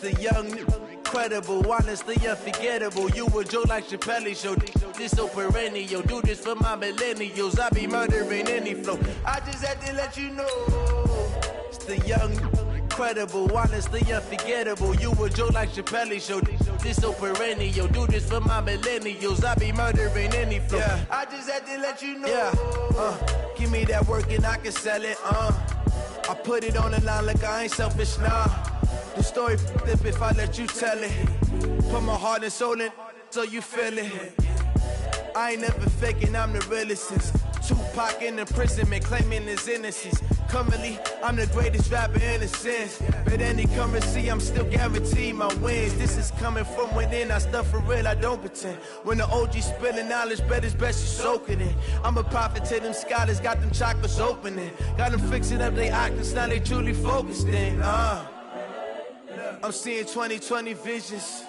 The young, incredible, honestly unforgettable. You a joke like Chappelle Show. This so perennial. Do this for my millennials. I be murdering any flow. I just had to let you know. It's the young, incredible, honestly unforgettable. You a joke like Chappelle Show. This so perennial. Do this for my millennials. I be murdering any flow. Yeah. I just had to let you know. Yeah. Give me that work and I can sell it. I put it on the line like I ain't selfish, nah. The story flip if I let you tell it. Put my heart and soul in so you feel it. I ain't never faking, I'm the realest since Tupac in imprisonment, claiming his innocence. Currently, I'm the greatest rapper in a sense. But any currency, I'm still guaranteed my wins. This is coming from within, I stuff for real, I don't pretend. When the OG spilling knowledge, bet it's best you soak it in. I'm a prophet to them scholars, got them chakras opening. Got them fixing up they octaves, now they truly focused in. I'm seeing 2020 visions.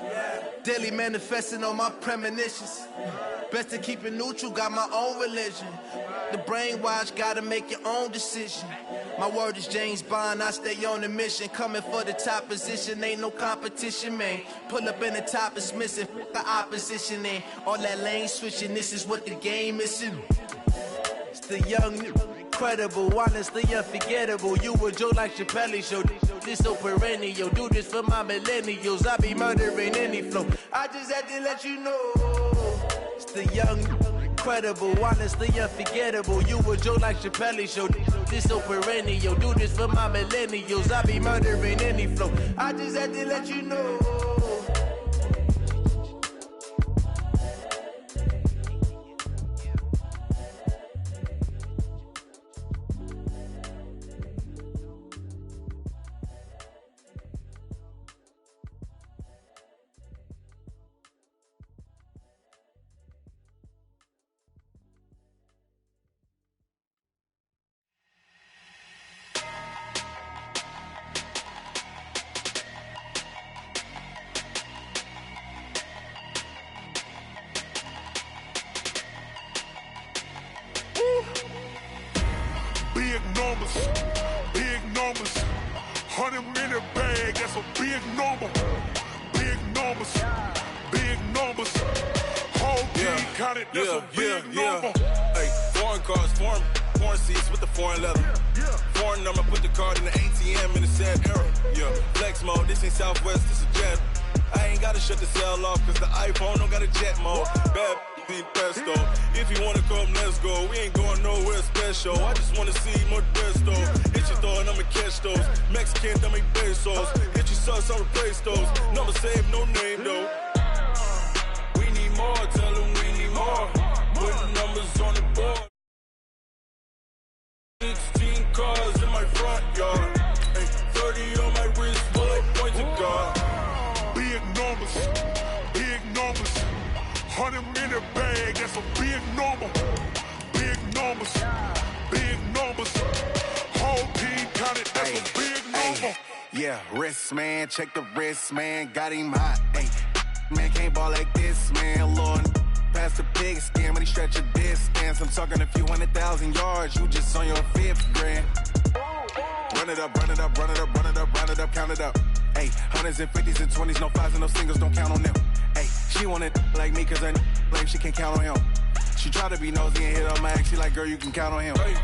Daily manifesting on my premonitions. Best to keep it neutral, got my own religion. The brainwash, gotta make your own decision. My word is James Bond, I stay on the mission. Coming for the top position, ain't no competition, man. Pull up in the top is missing, the opposition in. All that lane switching, this is what the game is in. It's the young, incredible, honestly unforgettable. You a joke like Chappelle Show. This so perennial. Do this for my millennials. I be murdering any flow. I just had to let you know. It's the young, incredible, honestly unforgettable. You a joke like Chappelle Show. This so perennial. Do this for my millennials. I be murdering any flow. I just had to let you know. Big numbers, 100 in the bag, that's a big number. Big numbers, whole team counted, that's a big number. Hey, foreign cars, foreign seats with the foreign leather. Foreign number, put the card in the ATM in the sad era. Yeah, flex mode, this ain't Southwest, this a jet. I ain't gotta shut the cell off, cause the iPhone don't got a jet mode. Bad be pesto. If you wanna come, let's go. We ain't going nowhere special. I just wanna see more pesto. Hit your thought, I'ma catch those. Mexican, I'ma pesos. Hit your sauce, I'll replace those. Number save, no name though. We need more, tell them we need more. Putting numbers on the board. 16 cars in my front yard. Hey, 30 on my wrist, bullet point to God. Big numbers, 100 in the bag, that's a big number. Big numbers, whole team counted, that's a big number. Yeah, wrist man, check the wrist man, got him hot. Ay, man can't ball like this, man. Lord, past the pig skin when he stretch a distance. I'm talking a few 100,000 yards, you just on your 5th grand. Run it up, count it up. Ay, hundreds and 50s and 20s, no 5s and no singles, don't count on them. Ay, she want it like me, cause her blame she can't count on him. She try to be nosy and hit on my ex, she like, girl, you can count on him. Hey,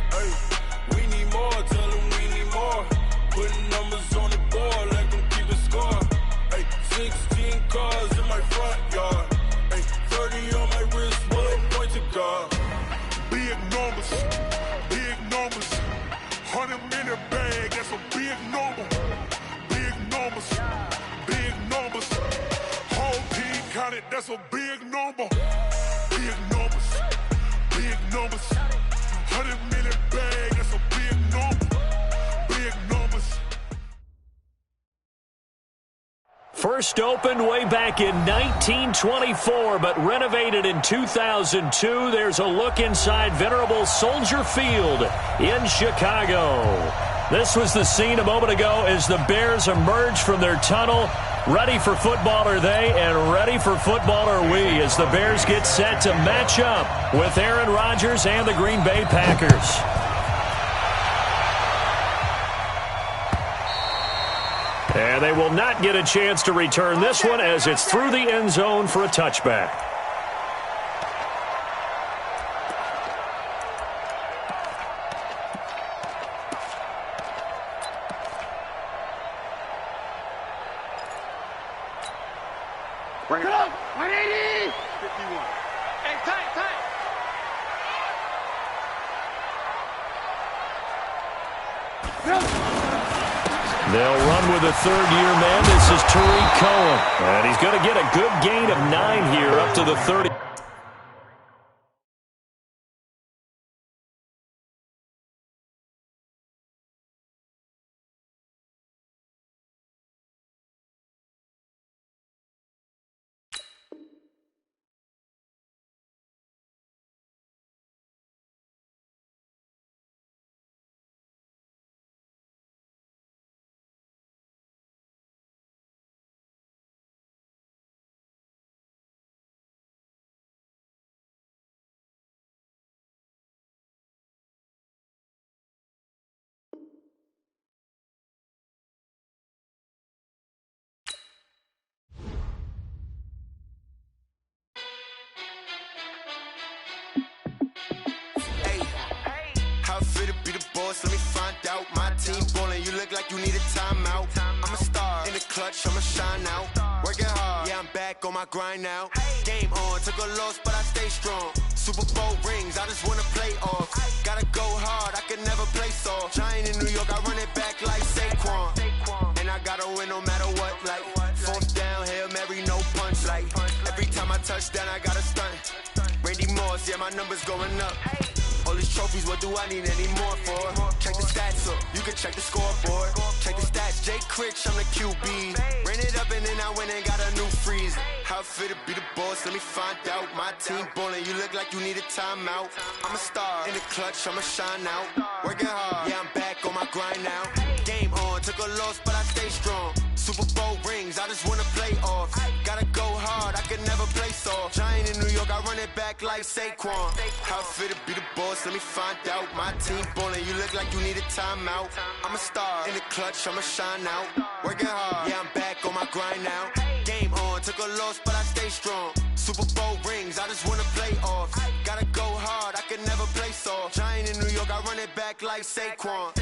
we need more, tell them we need more. Putting numbers on the board, let them keep a score. Hey, 16 cars in my front yard. Hey, 30 on my wrist, bullet point to God. Big numbers, 100 in the bag, that's a big number. Big numbers, whole team counted, that's a big number. Big numbers, 100 in the bag, that's a big number. Big numbers. First opened way back in 1924, but renovated in 2002. There's a look inside venerable Soldier Field in Chicago. This was the scene a moment ago as the Bears emerged from their tunnel. Ready for football are they, and ready for football are we, as the Bears get set to match up with Aaron Rodgers and the Green Bay Packers. And they will not get a chance to return this one as it's through the end zone for a touchback. Bring it up. 180. 51. Hey, tight. They'll run with a third-year man. This is Tariq Cohen. And he's going to get a good gain of 9 here up to the 30. How fit to be the boss? Let me find out. My team ballin', you look like you need a timeout. I'm a star in the clutch, I'ma shine out. Working hard, yeah, I'm back on my grind now. Game on, took a loss, but I stay strong. Super Bowl rings, I just wanna play off. Gotta go hard, I can never play soft. Giant in New York, I run it back like Saquon. And I gotta win no matter what, like fourth down, Hail Mary, no punch. Like every time I touch down, I gotta stunt. Randy Moss, yeah, my numbers going up. All these trophies, what do I need any more for? Check the stats up, you can check the scoreboard. Check the stats, Jay Critch, I'm the QB. Ran it up and then I went and got a new freeze. How fit to be the boss, let me find out. My team ballin', you look like you need a timeout. I'm a star in the clutch, I'ma shine out. Working hard, yeah, I'm back on my grind now. Game on, took a loss, but I stay strong. Super Bowl rings, I just wanna play off. Gotta go hard, I can never play soft. Giant in New York, I run it back like Saquon. How fit to be the boss, let me find out. My team ballin', you look like you need a timeout. I'm a star in the clutch, I'ma shine out. Working hard, yeah, I'm back on my grind now. Game on, took a loss, but I stay strong. Super Bowl rings, I just wanna play off. Gotta go hard, I can never play soft. Giant in New York, I run it back like Saquon.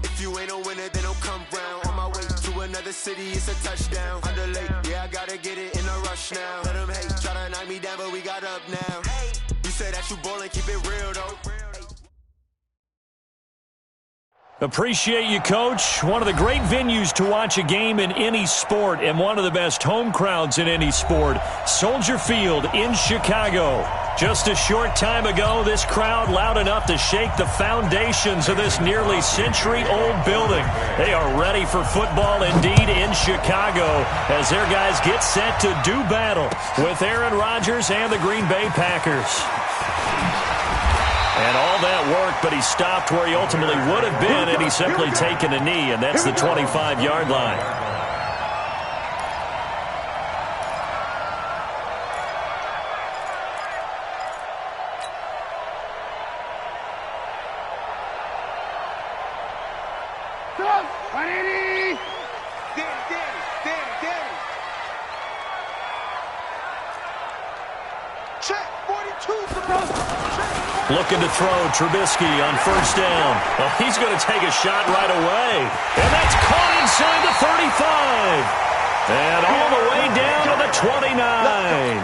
If you ain't a winner, then don't come round. On my way to another city, it's a touchdown. Underlay, yeah, I gotta get it in a rush now. Let them hate, try to knock me down, but we got up now. You said that you ballin', keep it real though. Appreciate you, Coach. One of the great venues to watch a game in any sport and one of the best home crowds in any sport. Soldier Field in Chicago. Just a short time ago, this crowd loud enough to shake the foundations of this nearly century-old building. They are ready for football indeed in Chicago as their guys get set to do battle with Aaron Rodgers and the Green Bay Packers. And all that work, but he stopped where he ultimately would have been had he simply taken a knee, and that's the 25-yard line. Looking to throw, Trubisky on first down. Oh, he's going to take a shot right away. And that's caught inside the 35. And all the way down to the 29.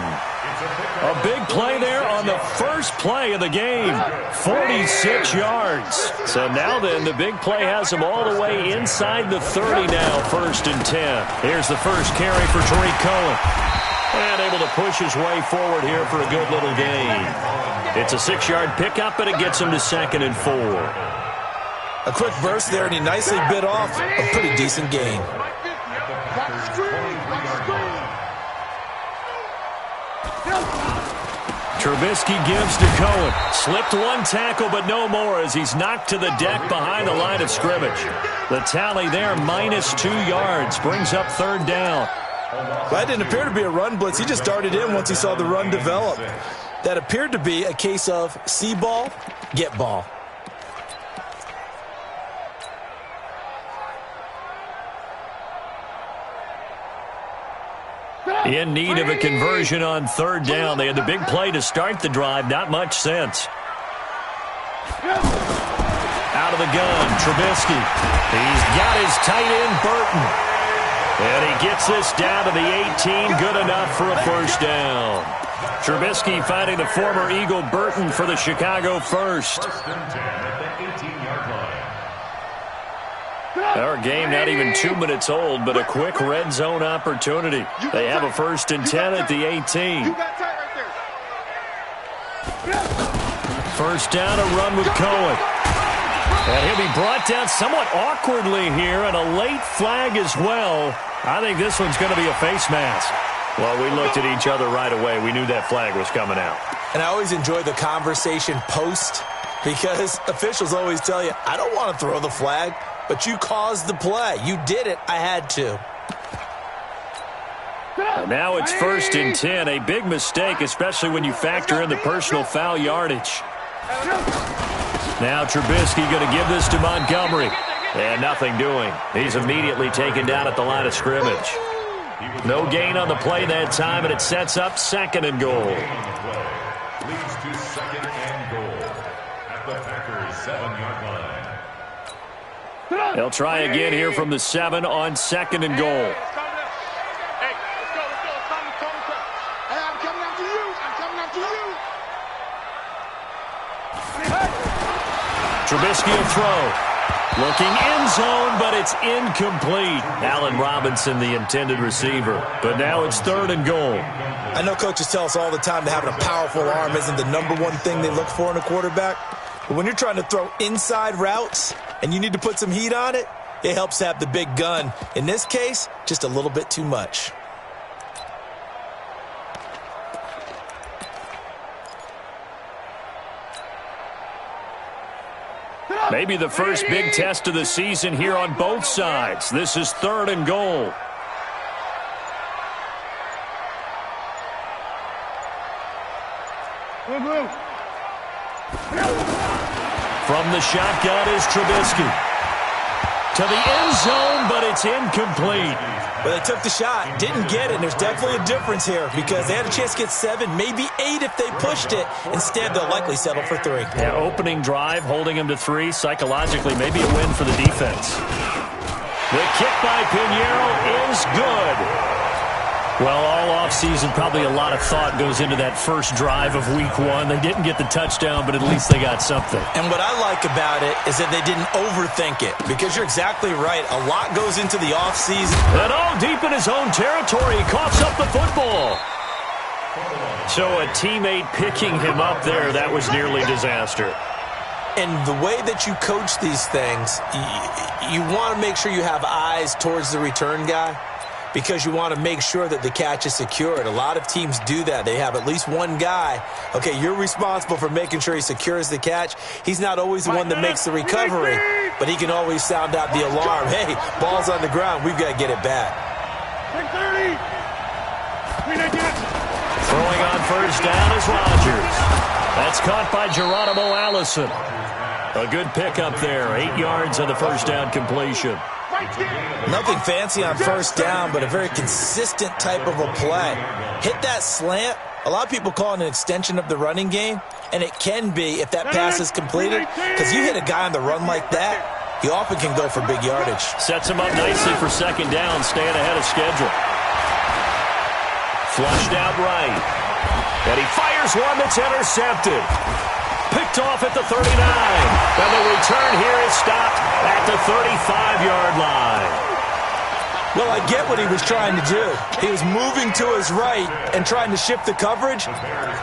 A big play there on the first play of the game. 46 yards. So now then, the big play has him all the way inside the 30 now, 1st and 10. Here's the first carry for Tariq Cohen. And able to push his way forward here for a good little gain. It's a 6-yard pickup, but it gets him to 2nd and 4. A quick burst there, and he nicely bit off a pretty decent gain. Trubisky gives to Cohen. Slipped one tackle, but no more as he's knocked to the deck behind the line of scrimmage. The tally there, -2 yards, brings up 3rd down. That didn't appear to be a run blitz. He just darted in once he saw the run develop. That appeared to be a case of see ball, get ball. In need of a conversion on third down. They had the big play to start the drive. Not much sense. Out of the gun, Trubisky. He's got his tight end, Burton. And he gets this down to the 18. Good enough for a first down. Trubisky finding the former Eagle Burton for the Chicago first. Our game not even 2 minutes old, but a quick red zone opportunity. They have a 1st and 10 at the 18. First down, a run with Cohen. And he'll be brought down somewhat awkwardly here, and a late flag as well. I think this one's going to be a face mask. Well, we looked at each other right away. We knew that flag was coming out. And I always enjoy the conversation post, because officials always tell you, I don't want to throw the flag, but you caused the play. You did it. I had to. And now it's 1st and 10. A big mistake, especially when you factor in the personal foul yardage. Now Trubisky going to give this to Montgomery. And nothing doing. He's immediately taken down at the line of scrimmage. No gain on the play that time, and it sets up 2nd and goal. Leads to 2nd and goal at the Packers' 7-yard line. They'll try again here from the 7 on 2nd and goal. Trubisky will throw. Looking end zone, but it's incomplete. Allen Robinson, the intended receiver. But now it's 3rd and goal. I know coaches tell us all the time that having a powerful arm isn't the #1 thing they look for in a quarterback. But when you're trying to throw inside routes and you need to put some heat on it, it helps to have the big gun. In this case, just a little bit too much. Maybe the first big test of the season here on both sides. This is 3rd and goal. From the shotgun is Trubisky. To the end zone, but it's incomplete. Well, they took the shot, didn't get it, and there's definitely a difference here because they had a chance to get 7, maybe 8 if they pushed it. Instead, they'll likely settle for 3. Yeah, opening drive, holding them to 3. Psychologically, maybe a win for the defense. The kick by Pinheiro is good. Well, all offseason, probably a lot of thought goes into that first drive of Week 1. They didn't get the touchdown, but at least they got something. And what I like about it is that they didn't overthink it, because you're exactly right. A lot goes into the offseason. And all deep in his own territory, he coughs up the football. So a teammate picking him up there, that was nearly disaster. And the way that you coach these things, you want to make sure you have eyes towards the return guy, because you want to make sure that the catch is secured. A lot of teams do that. They have at least one guy. Okay, you're responsible for making sure he secures the catch. He's not always the one that makes the recovery, but he can always sound out the alarm. Hey, ball's on the ground. We've got to get it back. Throwing on first down is Rodgers. That's caught by Geronimo Allison. A good pickup there. 8 yards on the first down completion. Nothing fancy on first down, but a very consistent type of a play. Hit that slant. A lot of people call it an extension of the running game, and it can be if that pass is completed, because you hit a guy on the run like that, he often can go for big yardage. Sets him up nicely for second down, staying ahead of schedule. Flushed out right. And he fires one that's intercepted. Picked off at the 39. And the return here is stopped at the 35-yard line. Well, I get what he was trying to do. He was moving to his right and trying to shift the coverage,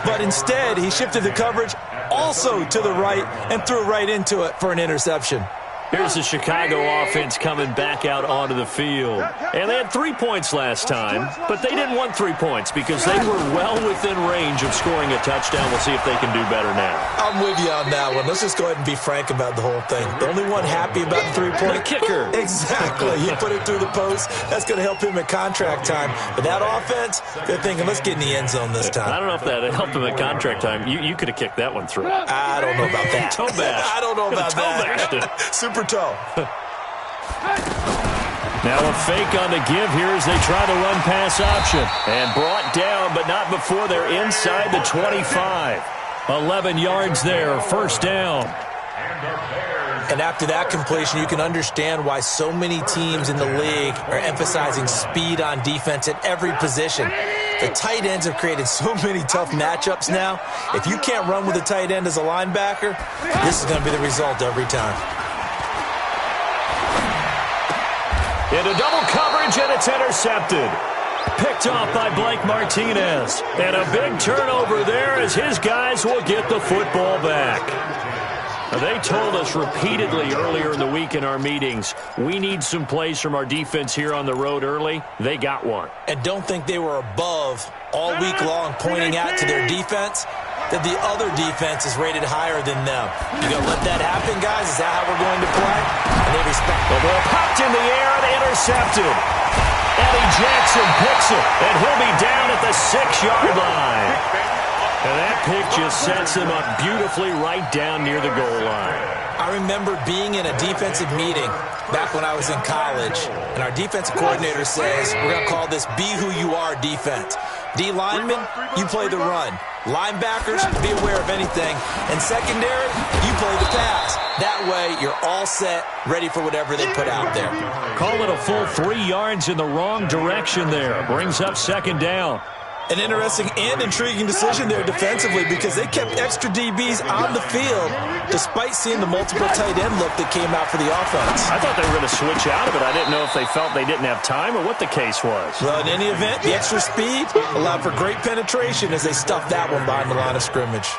but instead he shifted the coverage also to the right and threw right into it for an interception. Here's the Chicago offense coming back out onto the field. And they had 3 points last time, but they didn't want 3 points because they were well within range of scoring a touchdown. We'll see if they can do better now. I'm with you on that one. Let's just go ahead and be frank about the whole thing. The only one happy about the 3-point kicker. Exactly. You put it through the post. That's going to help him at contract time. But that offense, they're thinking, let's get in the end zone this time. I don't know if that helped him at contract time. You could have kicked that one through. I don't know about that. Toe bash. I don't know about that. Super toe. Now a fake on the give here as they try the run pass option. And brought down, but not before they're inside the 25. 11 yards there, first down. And after that completion, you can understand why so many teams in the league are emphasizing speed on defense at every position. The tight ends have created so many tough matchups now. If you can't run with a tight end as a linebacker, this is going to be the result every time. Into double coverage, and it's intercepted. Picked off by Blake Martinez. And a big turnover there as his guys will get the football back. They told us repeatedly earlier in the week in our meetings, we need some plays from our defense here on the road early. They got one. And don't think they were above all week long pointing out to their defense that the other defense is rated higher than them. You going to let that happen, guys? Is that how we're going to play? And they respect the ball popped in the air and intercepted. Eddie Jackson picks it, and he'll be down at the 6-yard line. And that pick just sets him up beautifully right down near the goal line. I remember being in a defensive meeting back when I was in college, and our defensive coordinator says, we're going to call this Be Who You Are defense. D linemen, you play the run. Linebackers, be aware of anything. And secondary, you play the pass. That way, you're all set, ready for whatever they put out there. Call it a full 3 yards in the wrong direction there. Brings up second down. An interesting and intriguing decision there defensively because they kept extra DBs on the field despite seeing the multiple tight end look that came out for the offense. I thought they were going to switch out of it. I didn't know if they felt they didn't have time or what the case was. Well, in any event, the extra speed allowed for great penetration as they stuffed that one behind the line of scrimmage.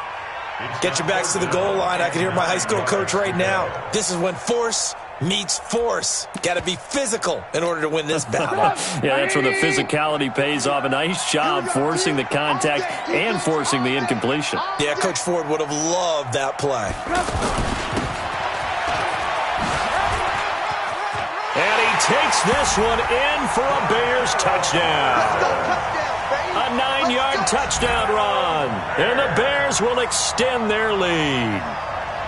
Get your backs to the goal line. I can hear my high school coach right now. This is when force meets force. Got to be physical in order to win this battle. Yeah, that's where the physicality pays off. A nice job forcing the contact and forcing the incompletion. Yeah, Coach Ford would have loved that play. And he takes this one in for a Bears touchdown. A 9-yard touchdown run. And the Bears will extend their lead.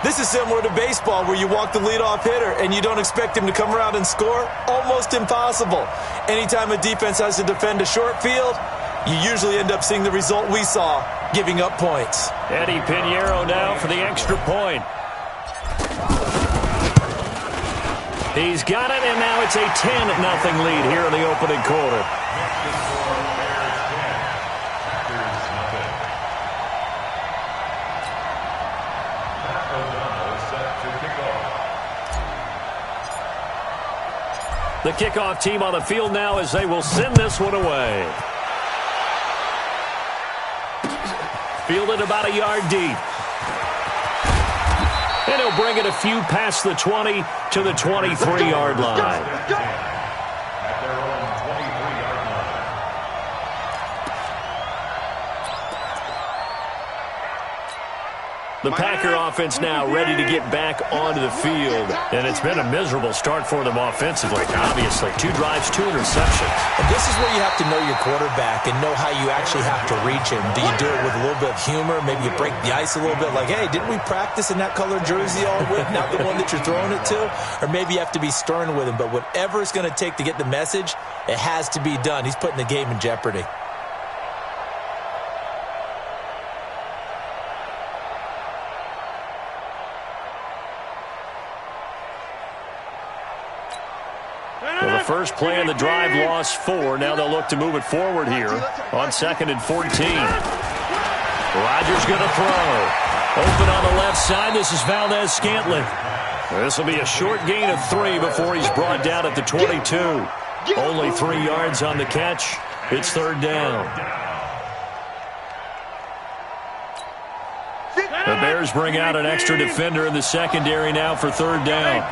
This is similar to baseball where you walk the leadoff hitter and you don't expect him to come around and score. Almost impossible. Anytime a defense has to defend a short field, you usually end up seeing the result we saw, giving up points. Eddie Pinheiro now for the extra point. He's got it, and now it's a 10-0 lead here in the opening quarter. The kickoff team on the field now as they will send this one away. Fielded about a yard deep. And he'll bring it a few past the 20 to the 23-yard line. The Packer offense now ready to get back onto the field. And it's been a miserable start for them offensively, obviously. 2 drives, 2 interceptions. And this is where you have to know your quarterback and know how you actually have to reach him. Do you do it with a little bit of humor? Maybe you break the ice a little bit like, hey, didn't we practice in that color jersey all week, not the one that you're throwing it to? Or maybe you have to be stern with him. But whatever it's going to take to get the message, it has to be done. He's putting the game in jeopardy. Well, the first play in the drive lost 4. Now they'll look to move it forward here on 2nd and 14. Rodgers going to throw. Open on the left side. This is Valdez-Scantling. This will be a short gain of 3 before he's brought down at the 22. Only 3 yards on the catch. It's 3rd down. The Bears bring out an extra defender in the secondary now for 3rd down.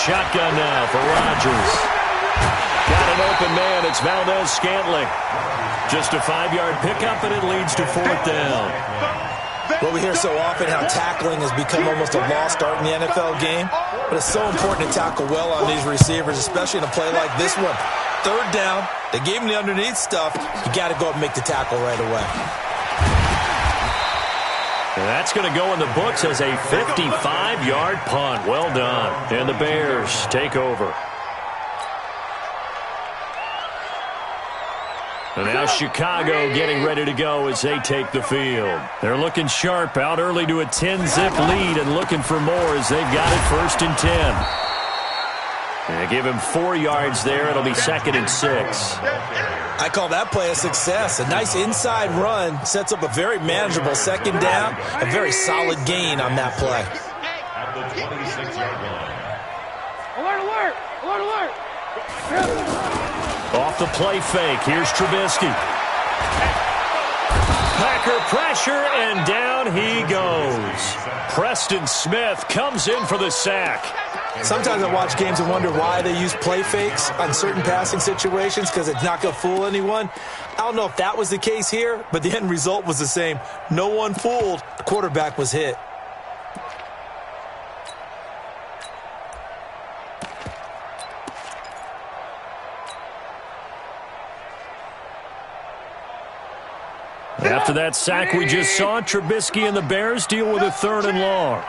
Shotgun now for Rodgers. Got an open man. It's Valdez-Scantling. Just a 5-yard pickup, and it leads to 4th down. Well, we hear so often how tackling has become almost a lost art in the NFL game. But it's so important to tackle well on these receivers, especially in a play like this one. Third down, they gave him the underneath stuff. You got to go up and make the tackle right away. And that's going to go in the books as a 55-yard punt. Well done. And the Bears take over. And now Chicago getting ready to go as they take the field. They're looking sharp, out early to a 10-zip lead and looking for more as they've got it 1st and 10. And give him 4 yards there. It'll be 2nd and 6. I call that play a success. A nice inside run sets up a very manageable 2nd down. A very solid gain on that play. At the 26-yard line. Alert, alert, alert, alert. Off the play fake, here's Trubisky. Packer pressure, and down he goes. Preston Smith comes in for the sack. Sometimes I watch games and wonder why they use play fakes on certain passing situations because it's not going to fool anyone. I don't know if that was the case here, but the end result was the same. No one fooled. The quarterback was hit. After that sack we just saw, Trubisky and the Bears deal with a 3rd and long.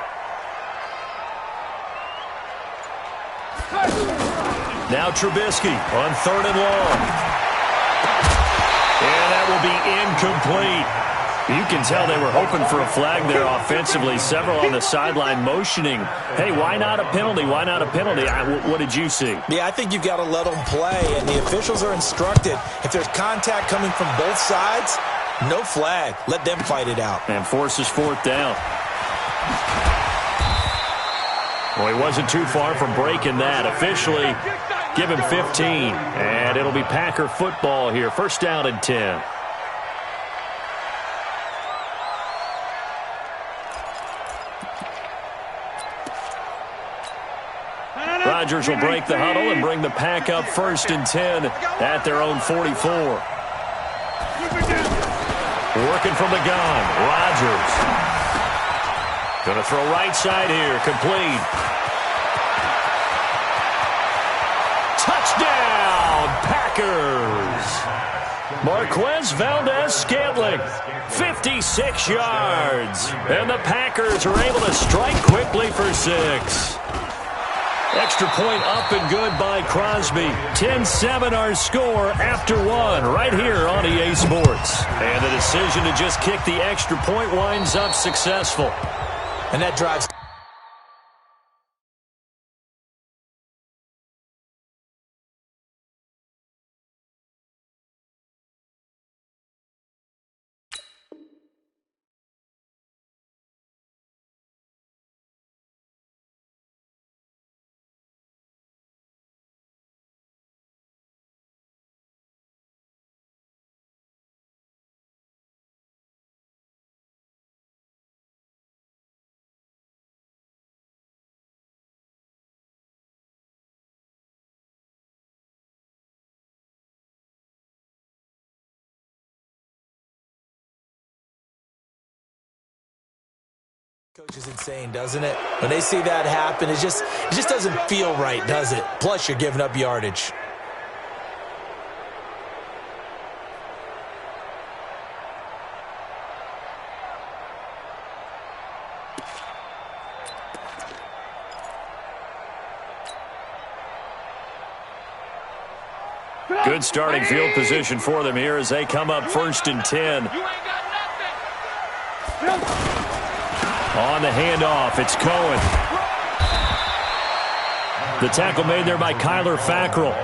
Now Trubisky on 3rd and long. And that will be incomplete. You can tell they were hoping for a flag there offensively. Several on the sideline motioning, hey, why not a penalty? Why not a penalty? What did you see? Yeah, I think you've got to let them play, and the officials are instructed. If there's contact coming from both sides, no flag. Let them fight it out. And forces 4th down. Well, he wasn't too far from breaking that. Officially, give him 15. And it'll be Packer football here. 1st down and 10. Rodgers will break the huddle and bring the Pack up 1st and 10 at their own 44. Working from the gun, Rodgers. Going to throw right side here, complete. Touchdown, Packers. Marquez Valdez-Scantling, 56 yards. And the Packers are able to strike quickly for 6. Extra point up and good by Crosby. 10-7 our score after 1 right here on EA Sports. And the decision to just kick the extra point winds up successful. And that drives. Coach is insane, doesn't it? When they see that happen, it just doesn't feel right, does it? Plus, you're giving up yardage. Good starting field position for them here as they come up 1st and 10. On the handoff, it's Cohen. The tackle made there by Kyler Fackrell.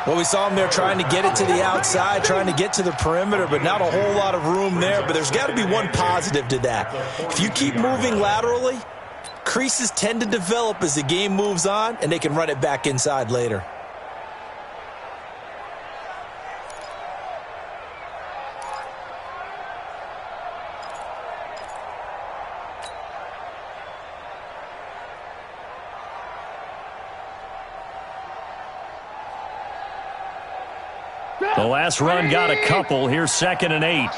Well, we saw him there trying to get it to the outside, trying to get to the perimeter, but not a whole lot of room there. But there's got to be one positive to that. If you keep moving laterally, creases tend to develop as the game moves on, and they can run it back inside later. The last run got a couple. Here's 2nd and 8.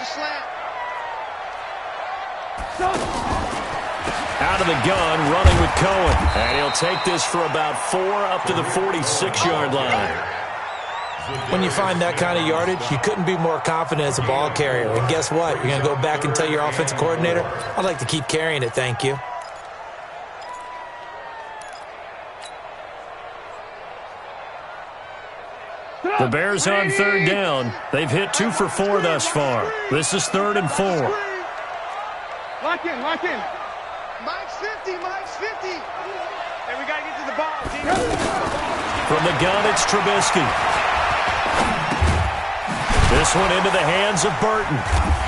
out of the gun, running with Cohen. And he'll take this for about 4 up to the 46-yard line. When you find that kind of yardage, you couldn't be more confident as a ball carrier. And guess what? You're going to go back and tell your offensive coordinator, I'd like to keep carrying it, thank you. The Bears on third down. They've hit 2 for 4 thus far. This is 3rd and 4. Lock in, lock in. Mike's 50, Mike's 50. And we got to get to the ball, team. From the gun, it's Trubisky. This one into the hands of Burton.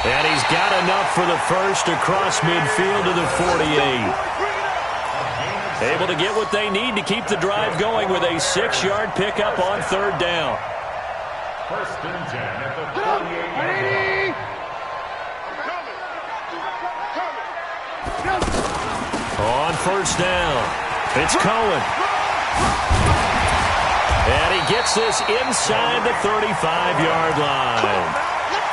And he's got enough for the first across midfield to the 48. Able to get what they need to keep the drive going with a 6-yard pickup on third down. First and 10 at the 48. On first down, it's Cohen. And he gets this inside the 35-yard line.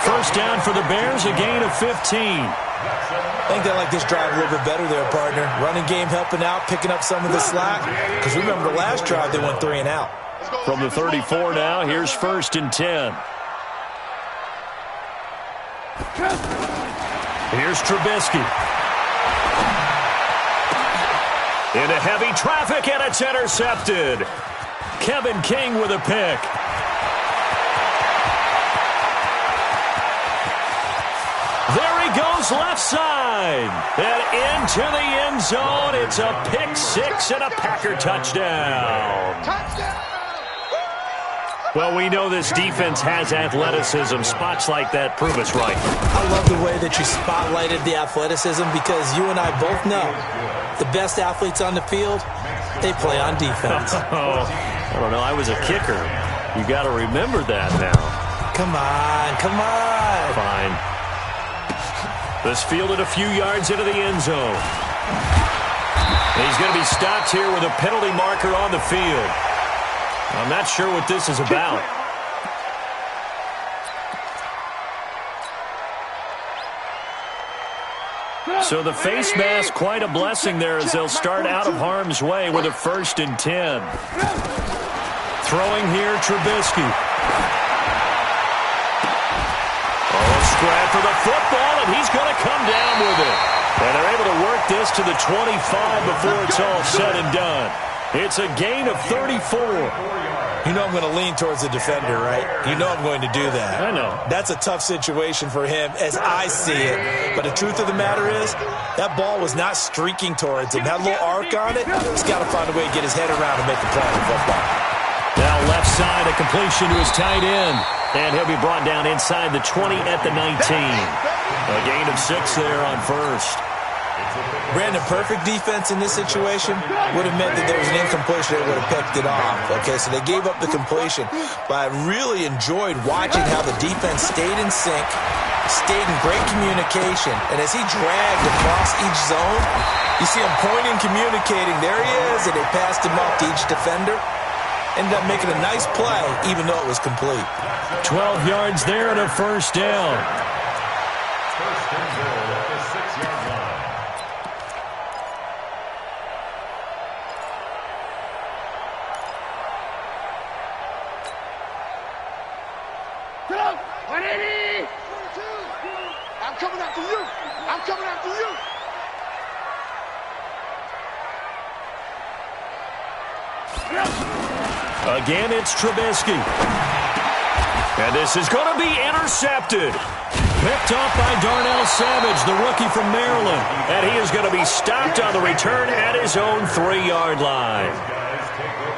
First down for the Bears, a gain of 15. I think they like this drive a little bit better there, partner. Running game helping out, picking up some of the slack. Because remember the last drive, they went 3 and out. From the 34 now, here's first and 10. Here's Trubisky. Into heavy traffic, and it's intercepted. Kevin King with a pick. There he goes left side. And into the end zone. It's a pick 6 and a Packer touchdown. Well, we know this defense has athleticism. Spots like that prove us right. I love the way that you spotlighted the athleticism because you and I both know the best athletes on the field, they play on defense. I don't know. I was a kicker. You got to remember that now. Come on, come on. Fine. This fielded a few yards into the end zone. He's going to be stopped here with a penalty marker on the field. I'm not sure what this is about. So the face mask, quite a blessing there as they'll start out of harm's way with a first and 10. Throwing here, Trubisky. Scrap for the football, and he's going to come down with it. And they're able to work this to the 25 before it's all said and done. It's a gain of 34. You know I'm going to lean towards the defender, right? You know I'm going to do that. I know. That's a tough situation for him as I see it. But the truth of the matter is, that ball was not streaking towards him. That little arc on it, he's got to find a way to get his head around and make the play on football. Now left side, a completion to his tight end. And he'll be brought down inside the 20 at the 19. A gain of 6 there on first. Brandon, perfect defense in this situation would have meant that there was an incompletion that would have picked it off. Okay, so they gave up the completion. But I really enjoyed watching how the defense stayed in sync, stayed in great communication. And as he dragged across each zone, you see him pointing, communicating. There he is, and they passed him off to each defender. Ended up making a nice play, even though it was complete. 12 yards there and a first down. First and goal at the 6-yard line. I'm coming after you. I'm coming after you. Again, it's Trubisky. And this is going to be intercepted. Picked off by Darnell Savage, the rookie from Maryland. And he is going to be stopped on the return at his own 3-yard line.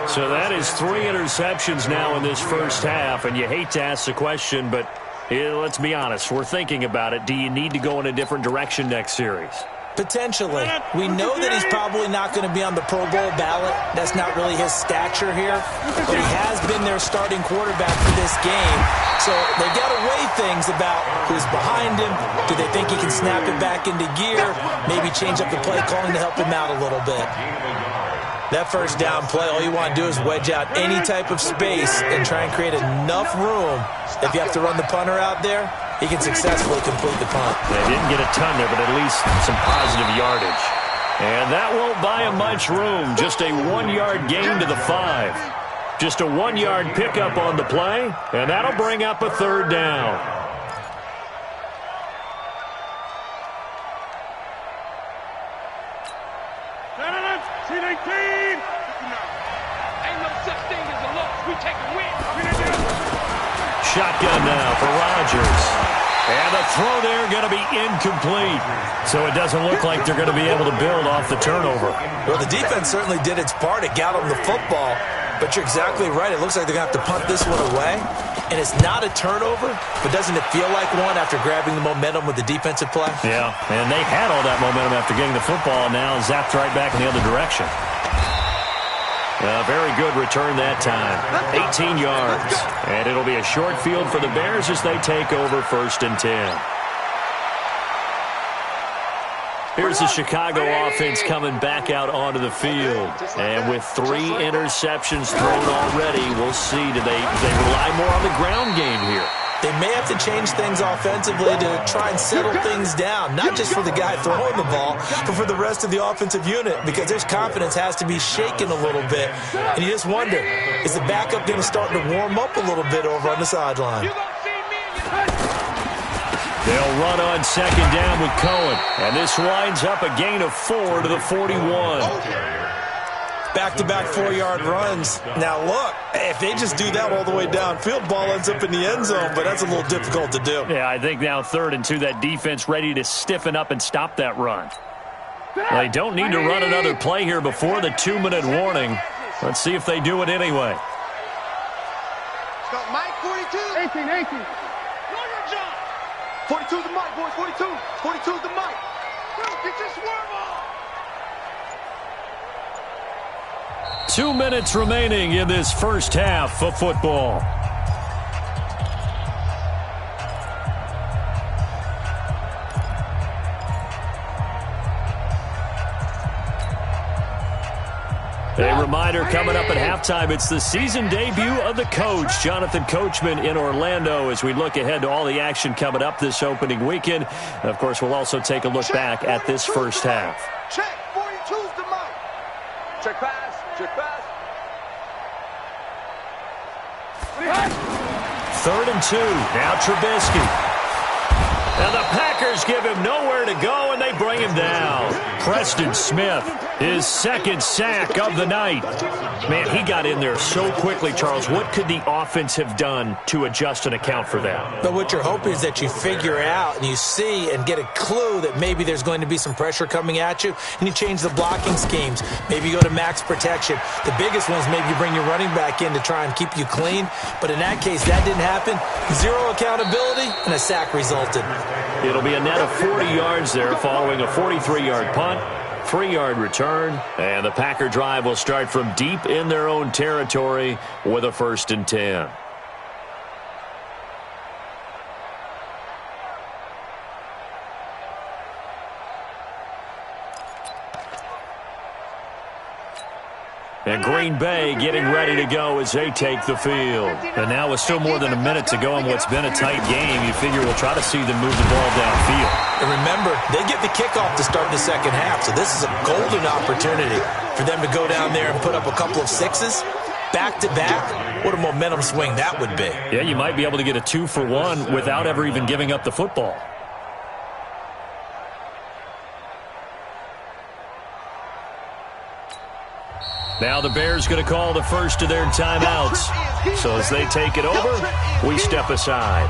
So that is 3 interceptions now in this first half. And you hate to ask the question, but let's be honest. We're thinking about it. Do you need to go in a different direction next series? Potentially. We know that he's probably not going to be on the Pro Bowl ballot. That's not really his stature here. But he has been their starting quarterback for this game. So they've got to weigh things about who's behind him. Do they think he can snap it back into gear? Maybe change up the play calling to help him out a little bit. That first down play, all you want to do is wedge out any type of space and try and create enough room. If you have to run the punter out there, he can successfully complete the punt. They didn't get a ton there, but at least some positive yardage. And that won't buy him much room. Just a 1-yard gain to the 5. Just a 1-yard pickup on the play, and that'll bring up a 3rd down. Shotgun now for Rodgers. And the throw there going to be incomplete. So it doesn't look like they're going to be able to build off the turnover. Well, the defense certainly did its part. It got them the football. But you're exactly right. It looks like they're going to have to punt this one away. And it's not a turnover, but doesn't it feel like one after grabbing the momentum with the defensive play? Yeah, and they had all that momentum after getting the football. Now zapped right back in the other direction. A very good return that time. 18 yards. And it'll be a short field for the Bears as they take over 1st and 10. Here's the Chicago offense coming back out onto the field. And with 3 interceptions thrown already, we'll see. Do they rely more on the ground game here? They may have to change things offensively to try and settle things down, not just for the guy throwing the ball, but for the rest of the offensive unit, because their confidence has to be shaken a little bit. And you just wonder, is the backup going to start to warm up a little bit over on the sideline? They'll run on 2nd down with Cohen. And this winds up a gain of 4 to the 41. Back-to-back 4-yard runs. Now, look, if they just do that all the way downfield, ball ends up in the end zone, but that's a little difficult to do. Yeah, I think now 3rd and 2, that defense ready to stiffen up and stop that run. They don't need to run another play here before the 2-minute warning. Let's see if they do it anyway. Stop Mike, 42. 18. 42's the mic, boys, 42. 42's the mic. Get your swerve on. 2 minutes remaining in this first half of football. A reminder coming up at halftime, it's the season debut of the coach, Jonathan Coachman in Orlando, as we look ahead to all the action coming up this opening weekend. Of course, we'll also take a look back at this first half. Check, 42's the mic. Check pass, check pass. 3rd and 2, now Trubisky. And the Packers give him nowhere to go, and they bring him down. Preston Smith, his 2nd sack of the night. Man, he got in there so quickly, Charles. What could the offense have done to adjust and account for that? But what you're hoping is that you figure out and you see and get a clue that maybe there's going to be some pressure coming at you, and you change the blocking schemes. Maybe you go to max protection. The biggest one is maybe you bring your running back in to try and keep you clean. But in that case, that didn't happen. 0 accountability, and a sack resulted. It'll be a net of 40 yards there following a 43-yard punt, 3-yard return, and the Packer drive will start from deep in their own territory with a 1st and 10. And Green Bay getting ready to go as they take the field. And now with still more than a minute to go in what's been a tight game, you figure we'll try to see them move the ball downfield. And remember, they get the kickoff to start the second half, so this is a golden opportunity for them to go down there and put up a couple of 6s. Back-to-back, what a momentum swing that would be. Yeah, you might be able to get a 2-for-1 without ever even giving up the football. Now the Bears going to call the first of their timeouts. So as they take it over, we step aside.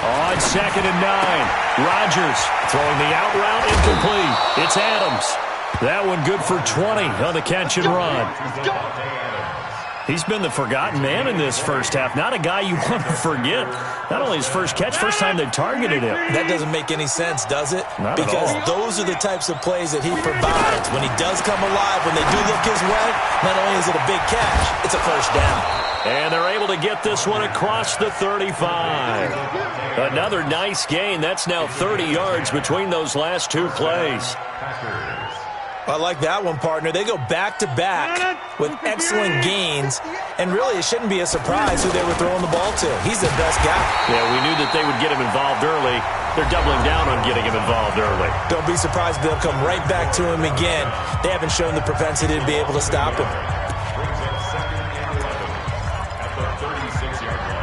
On 2nd and 9, Rodgers throwing the out route incomplete. It's Adams. That one good for 20 on the catch and run. He's been the forgotten man in this first half. Not a guy you want to forget. Not only his first catch, first time they targeted him. That doesn't make any sense, does it? Not because at all. Those are the types of plays that he provides. When he does come alive, when they do look his way, not only is it a big catch, it's a first down. And they're able to get this one across the 35. Another nice gain. That's now 30 yards between those last two plays. I like that one, partner. They go back-to-back with excellent gains, and really it shouldn't be a surprise who they were throwing the ball to. He's the best guy. Yeah, we knew that they would get him involved early. They're doubling down on getting him involved early. Don't be surprised if they'll come right back to him again. They haven't shown the propensity to be able to stop him. Brings up second and 11 at the 36-yard line.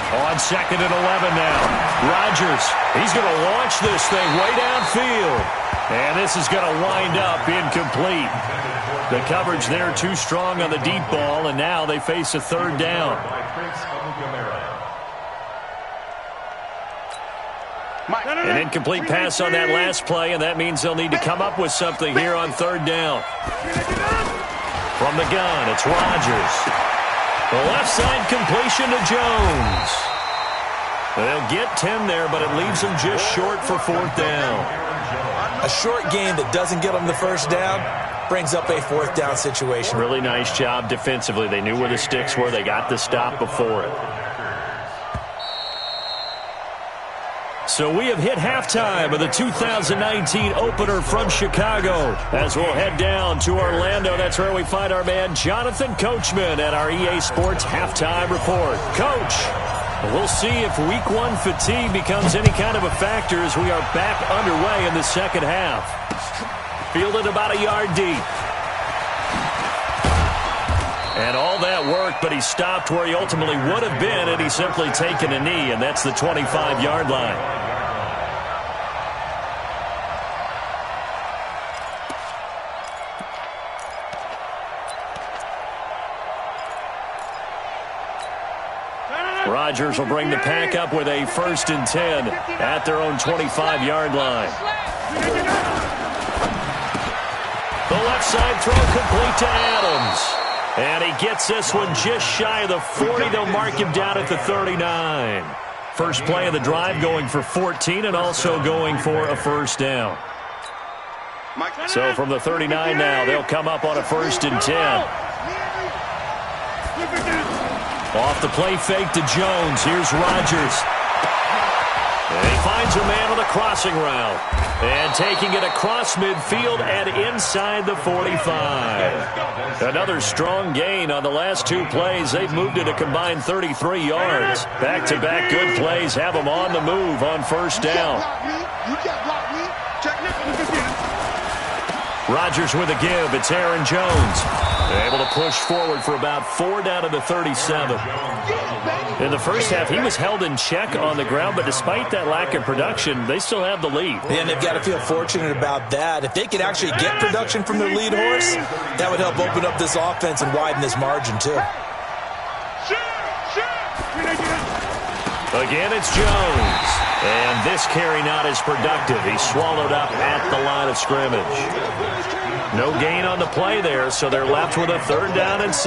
On second and 11 now. Rodgers, he's going to launch this thing way downfield. And this is going to wind up incomplete. The coverage there too strong on the deep ball, and now they face a third down. An incomplete pass on that last play, and that means they'll need to come up with something here on third down. From the gun, it's Rodgers. The left side completion to Jones. They'll get 10 there, but it leaves them just short for fourth down. A short gain that doesn't get them the first down brings up a fourth down situation. Really nice job defensively. They knew where the sticks were. They got the stop before it. So we have hit halftime of the 2019 opener from Chicago. As we'll head down to Orlando, that's where we find our man Jonathan Coachman at our EA Sports Halftime Report. Coach, we'll see if Week 1 fatigue becomes any kind of a factor as we are back underway in the second half. Fielded about a yard deep. And all that work, but he stopped where he ultimately would have been had he simply taken a knee, and that's the 25-yard line. Rodgers will bring the pack up with a 1st and 10 at their own 25-yard line. The left side throw complete to Adams. And he gets this one just shy of the 40. They'll mark him down at the 39. First play of the drive going for 14 and also going for a first down. So from the 39 now, they'll come up on a 1st and 10. Off the play fake to Jones. Here's Rodgers. And he finds a man on the crossing route. And taking it across midfield and inside the 45. Another strong gain on the last two plays. They've moved it a combined 33 yards. Back-to-back good plays have them on the move on first down. Rodgers with a give. It's Aaron Jones. They're able to push forward for about 4 down to the 37. In the first half, he was held in check on the ground, but despite that lack of production, they still have the lead. And they've got to feel fortunate about that. If they could actually get production from their lead horse, that would help open up this offense and widen this margin, too. Again, it's Jones. And this carry not as productive. He's swallowed up at the line of scrimmage. No gain on the play there, so they're left with a 3rd down and 6.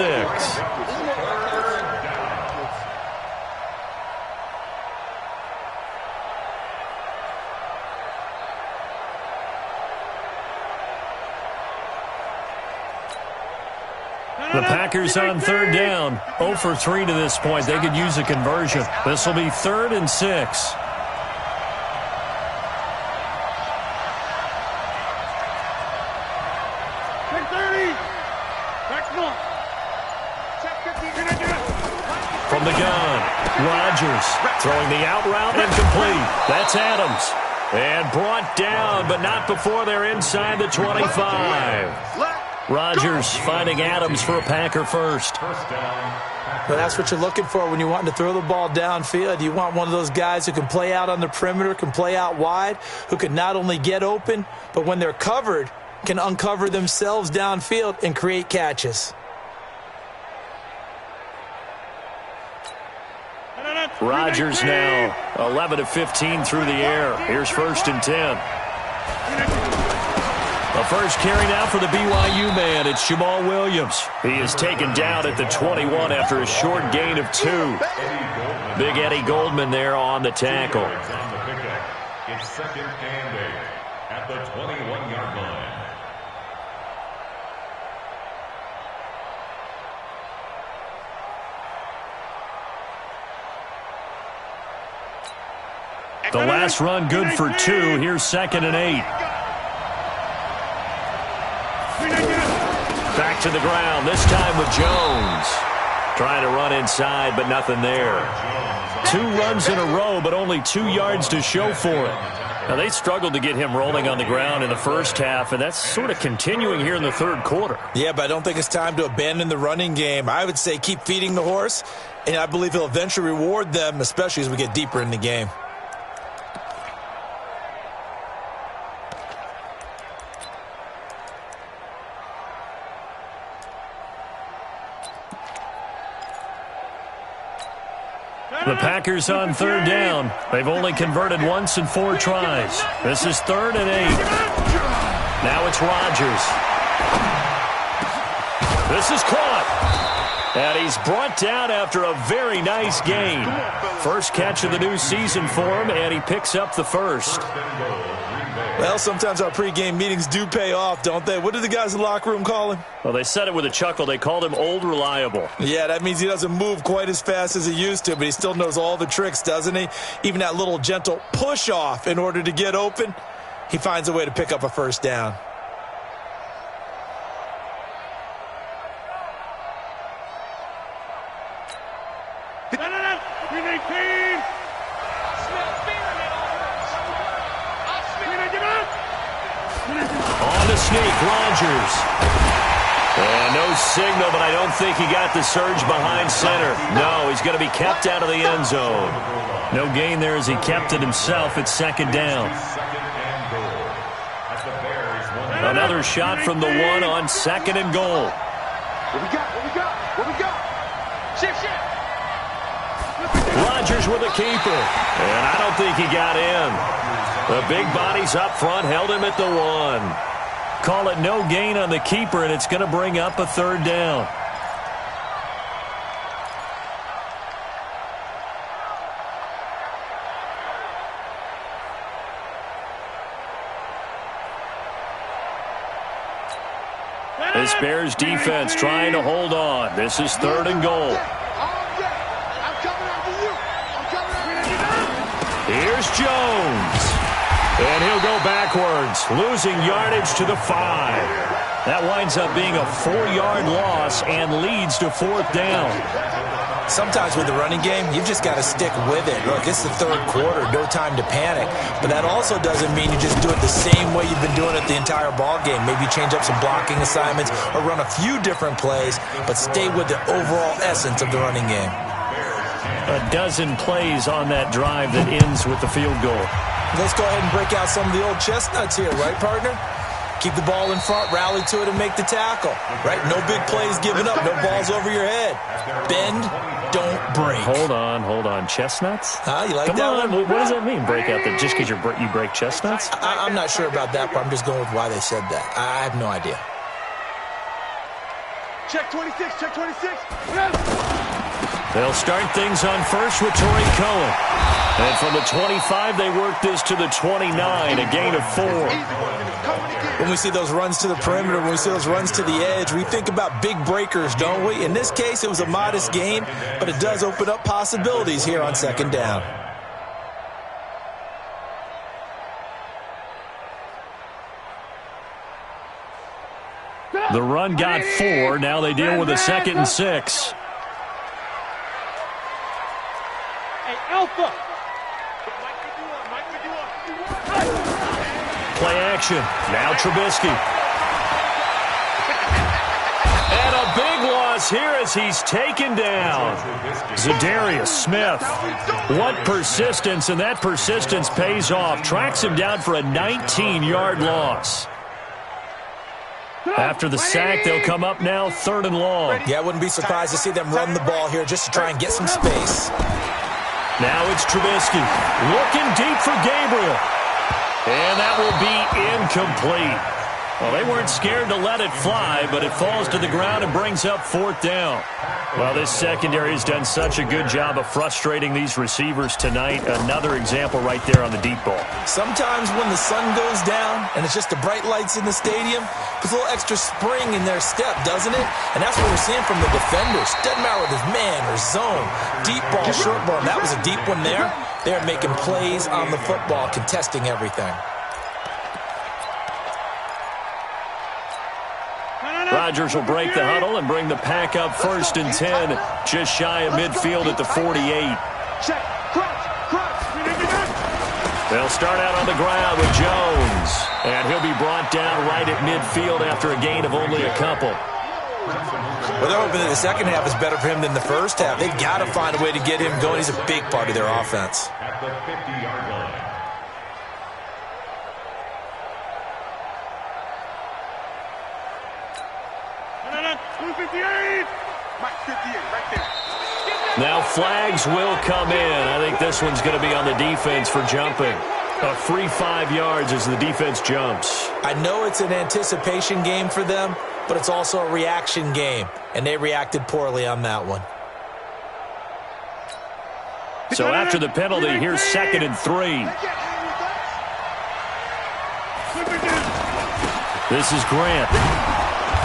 The Packers on 3rd down. 0 for 3 to this point. They could use a conversion. This will be 3rd and 6. From the gun, Rodgers throwing the out route and complete. That's Adams. And brought down, but not before they're inside the 25. Rodgers finding Adams for a Packer first. Well, that's what you're looking for when you want to throw the ball downfield. You want one of those guys who can play out on the perimeter, can play out wide, who can not only get open, but when they're covered, can uncover themselves downfield and create catches. Rodgers now 11 of 15 through the air. Here's 1st and 10. The first carry now for the BYU man. It's Jamal Williams. He is taken down at the 21 after a short gain of 2. Big Eddie Goldman there on the tackle. It's 2nd and 8 at the 21-yard line. The last run good for 2. Here's 2nd and 8. Back to the ground, this time with Jones. Trying to run inside, but nothing there. 2 runs in a row, but only 2 yards to show for it. Now, they struggled to get him rolling on the ground in the first half, and that's sort of continuing here in the third quarter. Yeah, but I don't think it's time to abandon the running game. I would say keep feeding the horse, and I believe he'll eventually reward them, especially as we get deeper in the game. The Packers on 3rd down. They've only converted once in 4 tries. This is 3rd and 8. Now it's Rodgers. This is caught. And he's brought down after a very nice gain. First catch of the new season for him, and he picks up the first. Well, sometimes our pregame meetings do pay off, don't they? What did the guys in the locker room call him? Well, they said it with a chuckle. They called him Old Reliable. Yeah, that means he doesn't move quite as fast as he used to, but he still knows all the tricks, doesn't he? Even that little gentle push-off in order to get open, he finds a way to pick up a first down. On the sneak, Rodgers. And no signal, but I don't think he got the surge behind center. No, he's going to be kept out of the end zone. No gain there as he kept it himself at 2nd down. Another shot from the 1 on 2nd and goal. What we got? Shift. Rodgers with a keeper. And I don't think he got in. The big bodies up front held him at the 1. Call it no gain on the keeper, and it's going to bring up a 3rd down. This Bears defense trying to hold on. This is 3rd and goal. Here's Jones. And he'll go backwards, losing yardage to the 5. That winds up being a 4-yard loss and leads to 4th down. Sometimes with the running game, you've just got to stick with it. Look, it's the 3rd quarter, no time to panic. But that also doesn't mean you just do it the same way you've been doing it the entire ball game. Maybe change up some blocking assignments or run a few different plays, but stay with the overall essence of the running game. A dozen plays on that drive that ends with the field goal. Let's go ahead and break out some of the old chestnuts here, right, partner? Keep the ball in front, rally to it, and make the tackle, right? No big plays given up, no balls over your head. Bend, don't break. Hold on. Chestnuts? You like Come that on. one? What does that mean, break out? That just because you break chestnuts? I'm not sure about that, but I'm just going with why they said that. I have no idea. Check 26. They'll start things on first with Torrey Cohen. And from the 25, they work this to the 29, a gain of 4. When we see those runs to the perimeter, when we see those runs to the edge, we think about big breakers, don't we? In this case, it was a modest gain, but it does open up possibilities here on 2nd down. The run got 4. Now they deal with a 2nd and 6. Hey, Alpha. Play action. Now Trubisky. loss here as he's taken down. Zadarius Smith. What persistence, and that persistence pays off. Tracks him down for a 19-yard loss. After the sack, they'll come up now 3rd and long. Yeah, I wouldn't be surprised to see them run the ball here just to try and get some space. Now it's Trubisky looking deep for Gabriel. And that will be incomplete. Well, they weren't scared to let it fly, but it falls to the ground and brings up 4th down. Well, this secondary has done such a good job of frustrating these receivers tonight. Another example right there on the deep ball. Sometimes when the sun goes down and it's just the bright lights in the stadium, puts a little extra spring in their step, doesn't it? And that's what we're seeing from the defenders. Doesn't matter whether it's man or zone, deep ball, short ball. That was a deep one there. They're making plays on the football, contesting everything. Rodgers will break the huddle and bring the pack up 1st and 10, just shy of midfield at the 48. They'll start out on the ground with Jones, and he'll be brought down right at midfield after a gain of only a couple. Well, they're hoping that the second half is better for him than the first half. They've got to find a way to get him going. He's a big part of their offense. At the 50-yard line. Now flags will come in. I think this one's going to be on the defense for jumping. A free 5 yards as the defense jumps. I know it's an anticipation game for them, but it's also a reaction game, and they reacted poorly on that one. So after the penalty, here's 2nd and 3. This is Grant.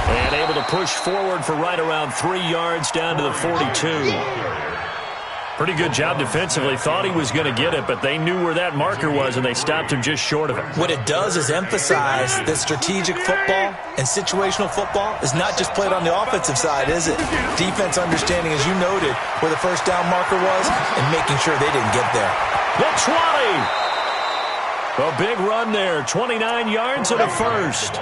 And able to push forward for right around 3 yards down to the 42. Pretty good job defensively. Thought he was going to get it, but they knew where that marker was, and they stopped him just short of it. What it does is emphasize that strategic football and situational football is not just played on the offensive side, is it? Defense understanding, as you noted, where the first down marker was and making sure they didn't get there. The 20. A big run there, 29 yards and a first.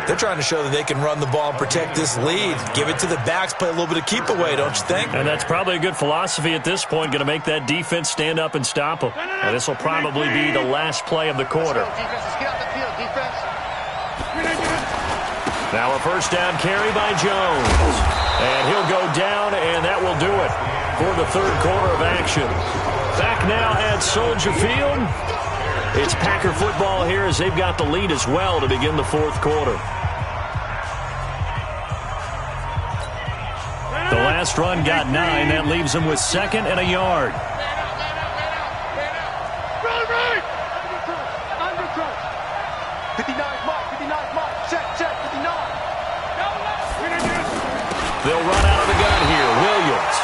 They're trying to show that they can run the ball and protect this lead. Give it to the backs, play a little bit of keep away, don't you think? And that's probably a good philosophy at this point, going to make that defense stand up and stop them. And this will probably be the last play of the quarter. Now a first down carry by Jones. And he'll go down, and that will do it for the 3rd quarter of action. Back now at Soldier Field. It's Packer football here as they've got the lead as well to begin the 4th quarter. The last run got 9. That leaves them with 2nd and a yard. They'll run out of the gun here. Williams.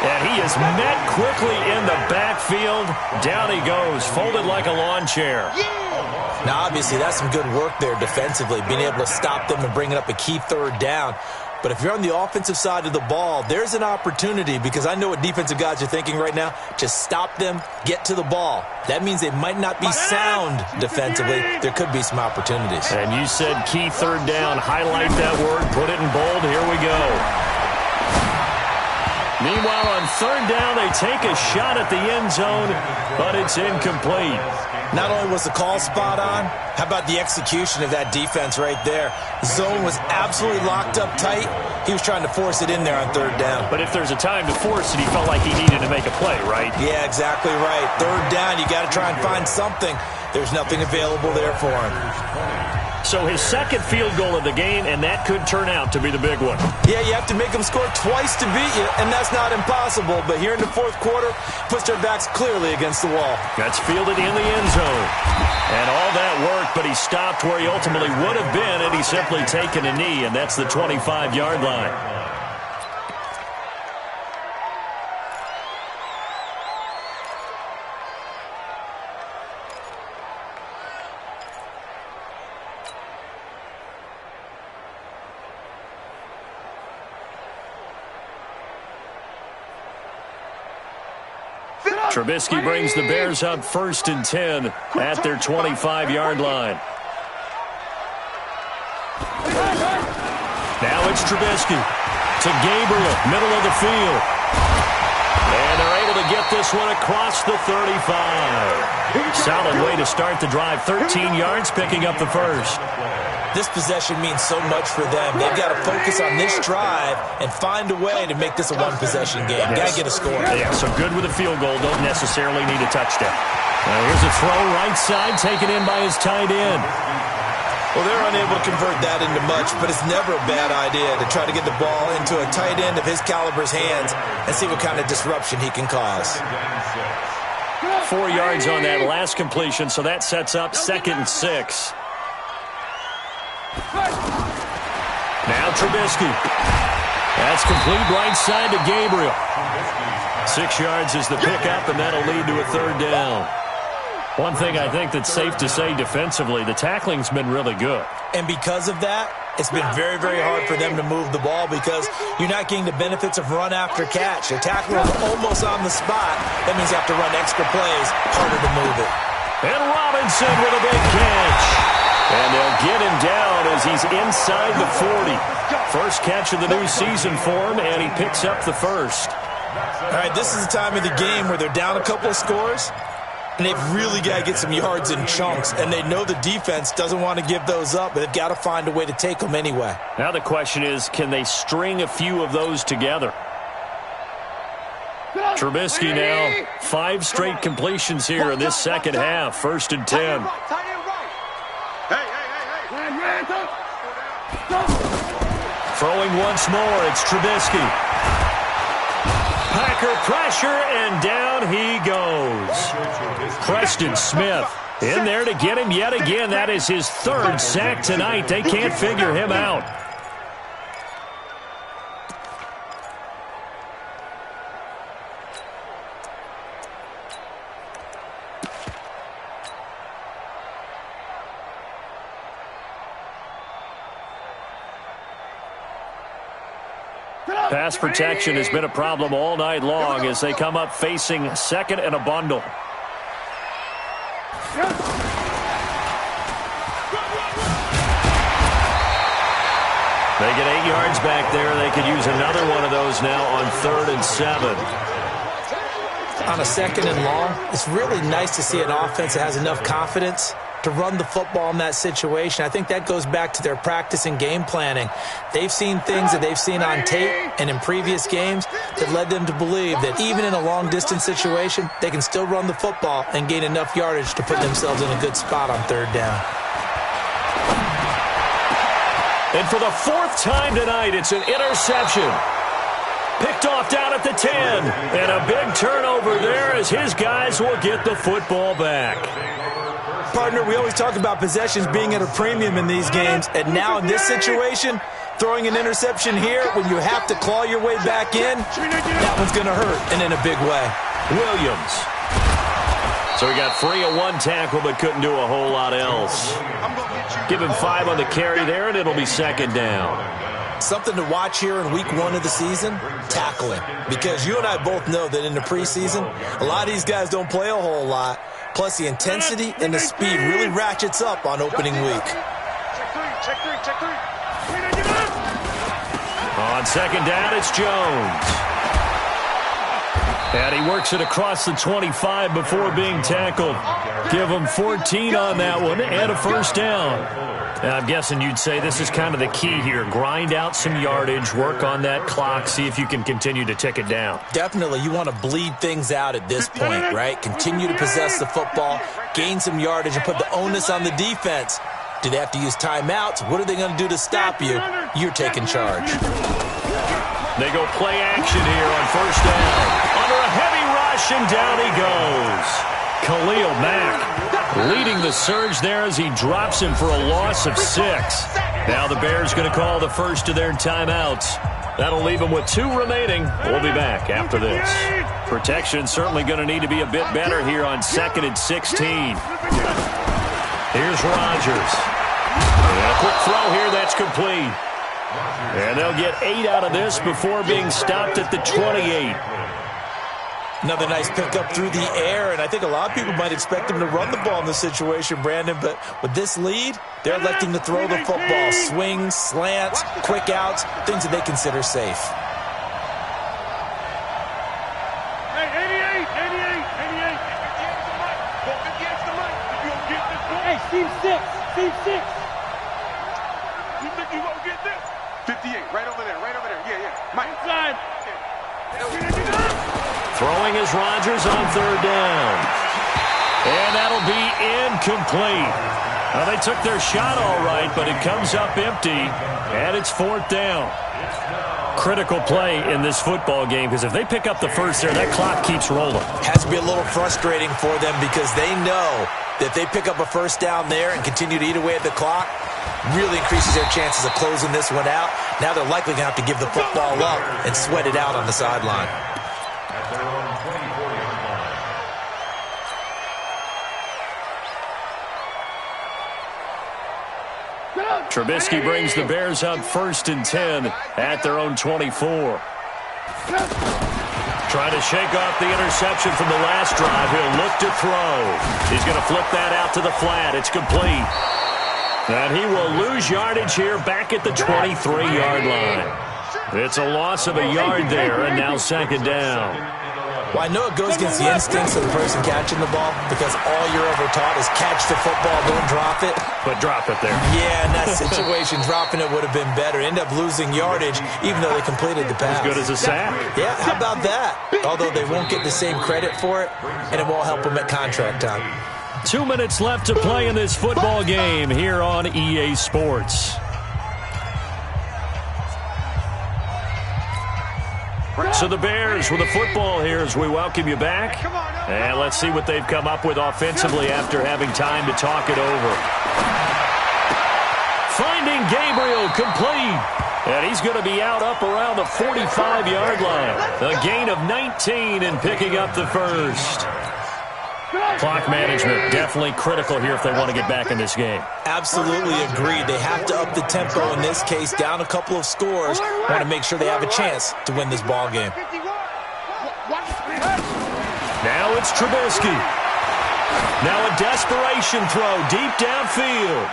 And he is met quickly in the backfield. Down he goes, folded like a lawn chair. Now, obviously, that's some good work there defensively, being able to stop them and bringing up a key 3rd down. But if you're on the offensive side of the ball, there's an opportunity, because I know what defensive guys are thinking right now. Just stop them, get to the ball. That means they might not be sound defensively. There could be some opportunities. And you said key 3rd down. Highlight that word. Put it in bold. Here we go. Meanwhile, on 3rd down, they take a shot at the end zone, but it's incomplete. Not only was the call spot on, how about the execution of that defense right there? The zone was absolutely locked up tight. He was trying to force it in there on 3rd down. But if there's a time to force it, he felt like he needed to make a play, right? Yeah, exactly right. 3rd down, you got to try and find something. There's nothing available there for him. So his 2nd field goal of the game, and that could turn out to be the big one. Yeah, you have to make them score twice to beat you, and that's not impossible. But here in the 4th quarter, puts their backs clearly against the wall. That's fielded in the end zone. And all that work, but he stopped where he ultimately would have been, and he's simply taken a knee, and that's the 25-yard line. Trubisky brings the Bears up 1st and 10 at their 25-yard line. Now it's Trubisky. to Gabriel, middle of the field. And they're able to get this one across the 35. Solid way to start the drive. 13 yards, picking up the first. This possession means so much for them. They've got to focus on this drive and find a way to make this a one-possession game. Yes. Got to get a score. Yeah, so good with a field goal. Don't necessarily need a touchdown. Now here's a throw right side, taken in by his tight end. Well, they're unable to convert that into much, but it's never a bad idea to try to get the ball into a tight end of his caliber's hands and see what kind of disruption he can cause. 4 yards on that last completion, so that sets up 2nd and 6. Now Trubisky. That's complete right side to Gabriel. 6 yards is the pickup, and that'll lead to a 3rd down. One thing I think that's safe to say defensively, the tackling's been really good. And because of that, it's been very, very hard for them to move the ball because you're not getting the benefits of run after catch. The tackler is almost on the spot. That means you have to run extra plays, harder to move it. And Robinson with a big catch. And they'll get him down as he's inside the 40. First catch of the new season for him, and he picks up the first. All right, this is the time of the game where they're down a couple of scores, and they've really got to get some yards in chunks, and they know the defense doesn't want to give those up, but they've got to find a way to take them anyway. Now the question is, can they string a few of those together? Trubisky now, 5 straight completions here in this second half. 1st and 10. Throwing once more, it's Trubisky. Packer pressure, and down he goes. Preston Smith in there to get him yet again. That is his 3rd sack tonight. They can't figure him out. Pass protection has been a problem all night long as they come up facing 2nd and a bundle. They get 8 yards back there. They could use another one of those now on 3rd and 7. On a 2nd and long, it's really nice to see an offense that has enough confidence to run the football in that situation. I think that goes back to their practice and game planning. They've seen things that they've seen on tape and in previous games that led them to believe that even in a long-distance situation, they can still run the football and gain enough yardage to put themselves in a good spot on 3rd down. And for the 4th time tonight, it's an interception. Picked off down at the 10. And a big turnover there as his guys will get the football back. Partner, we always talk about possessions being at a premium in these games, and now in this situation, throwing an interception here when you have to claw your way back in, that one's going to hurt, and in a big way. Williams. So he got free of 1 tackle but couldn't do a whole lot else. Give him 5 on the carry there, and it'll be 2nd down. Something to watch here in week 1 of the season, tackling. Because you and I both know that in the preseason, a lot of these guys don't play a whole lot. Plus, the intensity and the speed really ratchets up on opening week. Check three. On 2nd down, it's Jones. And he works it across the 25 before being tackled. Give him 14 on that one and a 1st down. Now, I'm guessing you'd say this is kind of the key here. Grind out some yardage, work on that clock, see if you can continue to tick it down. Definitely. You want to bleed things out at this point, right? Continue to possess the football, gain some yardage, and put the onus on the defense. Do they have to use timeouts? What are they going to do to stop you? You're taking charge. They go play action here on 1st down. Under a heavy rush, and down he goes. Khalil Mack leading the surge there as he drops him for a loss of 6. Now the Bears going to call the first of their timeouts. That'll leave them with 2 remaining. We'll be back after this. Protection certainly going to need to be a bit better here on 2nd and 16. Here's Rodgers. And a quick throw here that's complete. And they'll get 8 out of this before being stopped at the 28. Another nice pickup through the air, and I think a lot of people might expect him to run the ball in this situation, Brandon, but with this lead, they're electing to throw the football. Swings, slants, quick outs, things that they consider safe. Hey, 88. Go 58's the mic. If you don't get this ball. Hey, Steve 6. You think you won't get this? 58, right over there. Yeah. Mike. Inside. Throwing is Rodgers on third down. And that'll be incomplete. Now, they took their shot all right, but it comes up empty, and it's fourth down. Critical play in this football game, because if they pick up the first there, that clock keeps rolling. Has to be a little frustrating for them because they know that if they pick up a first down there and continue to eat away at the clock, really increases their chances of closing this one out. Now they're likely going to have to give the football up and sweat it out on the sideline. At their own 24-yard line. Trubisky brings the Bears up 1st and 10 at their own 24. Trying to shake off the interception from the last drive. He'll look to throw. He's going to flip that out to the flat. It's complete. And he will lose yardage here back at the 23-yard line. It's a loss of a yard there, and now second down. Well, I know it goes against the instincts of the person catching the ball because all you're ever taught is catch the football, don't drop it. But drop it there. Yeah, in that situation, dropping it would have been better. End up losing yardage, even though they completed the pass. As good as a sack. Yeah, how about that? Although they won't get the same credit for it, and it won't help them at contract time. 2 minutes left to play in this football game here on EA Sports. So the Bears with the football here as we welcome you back. And let's see what they've come up with offensively after having time to talk it over. Finding Gabriel complete. And he's going to be out up around the 45-yard line. A gain of 19 and picking up the first. Clock management definitely critical here if they want to get back in this game. Absolutely agreed. They have to up the tempo in this case, down a couple of scores. Want to make sure they have a chance to win this ball game. Now it's Trubisky. Now a desperation throw deep downfield.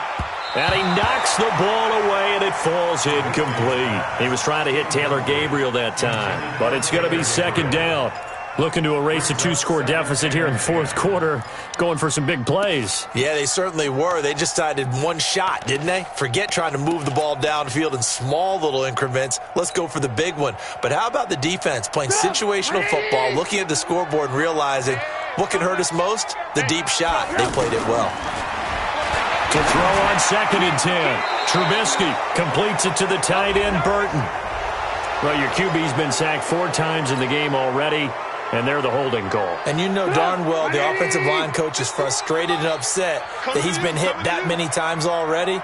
And he knocks the ball away, and it falls incomplete. He was trying to hit Taylor Gabriel that time, but it's going to be second down. Looking to erase a 2-score deficit here in the fourth quarter, going for some big plays. Yeah, they certainly were. They just decided one shot, didn't they? Forget trying to move the ball downfield in small little increments. Let's go for the big one. But how about the defense playing situational football, looking at the scoreboard and realizing what can hurt us most? The deep shot. They played it well. To throw on 2nd and 10. Trubisky completes it to the tight end, Burton. Well, your QB's been sacked 4 times in the game already. And they're the holding call. And you know darn well the offensive line coach is frustrated and upset that he's been hit that many times already.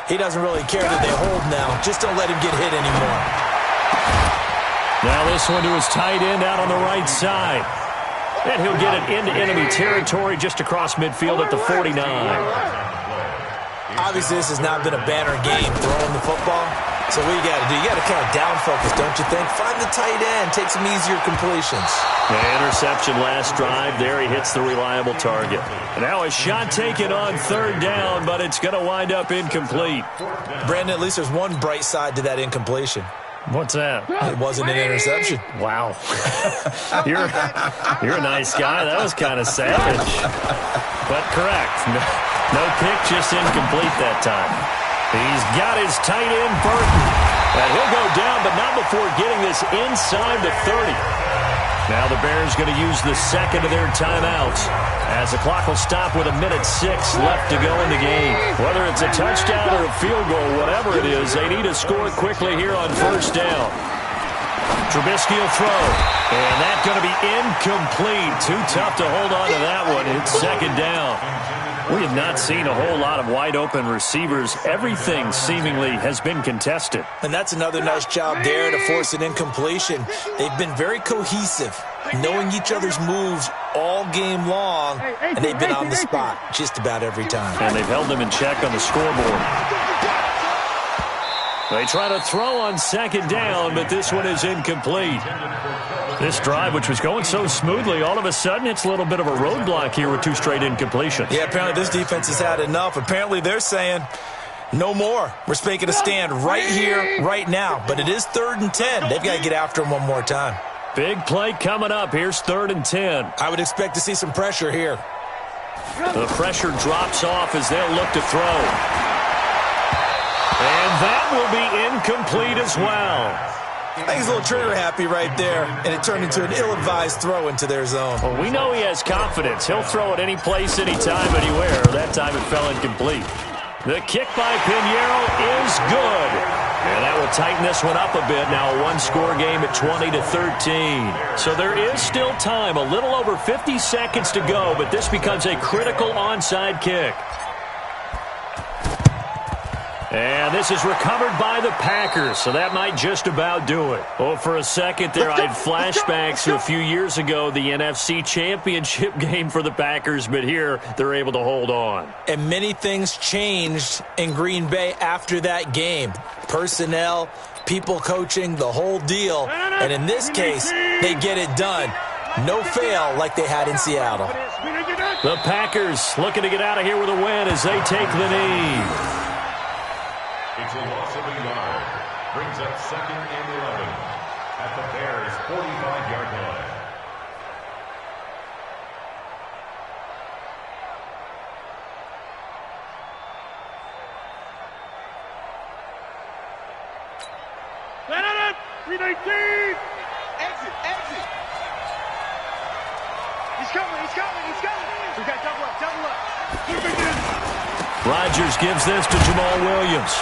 He doesn't really care that they hold now. Just don't let him get hit anymore. Now this one to his tight end out on the right side. And he'll get it into enemy territory just across midfield at the 49. Obviously, this has not been a banner game throwing the football. So what you got to do, you got to kind of down focus, don't you think? Find the tight end, take some easier completions. The interception last drive there. He hits the reliable target. And now a shot taken on third down, but it's going to wind up incomplete. Brandon, at least there's one bright side to that incompletion. What's that? It wasn't an interception. Wow. You're a nice guy. That was kind of savage. But correct. No pick, just incomplete that time. He's got his tight end, Burton. And he'll go down, but not before getting this inside the 30. Now the Bears going to use the second of their timeouts as the clock will stop with 1:06 left to go in the game. Whether it's a touchdown or a field goal, whatever it is, they need to score quickly here on first down. Trubisky will throw, and that's going to be incomplete. Too tough to hold on to that one. It's second down. We have not seen a whole lot of wide-open receivers. Everything seemingly has been contested. And that's another nice job there to force an incompletion. They've been very cohesive, knowing each other's moves all game long, and they've been on the spot just about every time. And they've held them in check on the scoreboard. They try to throw on second down, but this one is incomplete. This drive, which was going so smoothly, all of a sudden it's a little bit of a roadblock here with 2 straight incompletions. Yeah, apparently this defense has had enough. Apparently they're saying no more. We're making a stand right here, right now. But it is 3rd and 10. They've got to get after him one more time. Big play coming up. Here's 3rd and 10. I would expect to see some pressure here. The pressure drops off as they'll look to throw. And that will be incomplete as well. I think he's a little trigger happy right there, and it turned into an ill-advised throw into their zone. Well, we know he has confidence. He'll throw it any place, anytime, anywhere. That time it fell incomplete. The kick by Pinheiro is good. And that will tighten this one up a bit. Now a one-score game at 20-13. So there is still time. A little over 50 seconds to go, but this becomes a critical onside kick. And this is recovered by the Packers, so that might just about do it. Oh, for a second there, I had flashbacks to a few years ago, the NFC Championship game for the Packers, but here they're able to hold on. And many things changed in Green Bay after that game. Personnel, people coaching, the whole deal. And in this case, they get it done. No fail like they had in Seattle. The Packers looking to get out of here with a win as they take the knee. It's a loss of a yard. Brings up 2nd and 11 at the Bears' 45-yard line. Let it! 319! Exit! He's coming! We got double up! Rodgers gives this to Jamal Williams.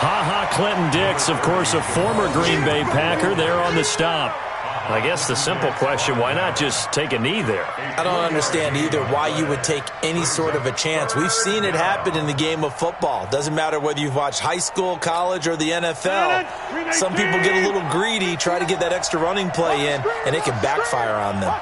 Ha-ha Clinton-Dix, of course, a former Green Bay Packer there on the stop. I guess the simple question, why not just take a knee there? I don't understand either why you would take any sort of a chance. We've seen it happen in the game of football. Doesn't matter whether you've watched high school, college, or the NFL. Some people get a little greedy, try to get that extra running play in, and it can backfire on them.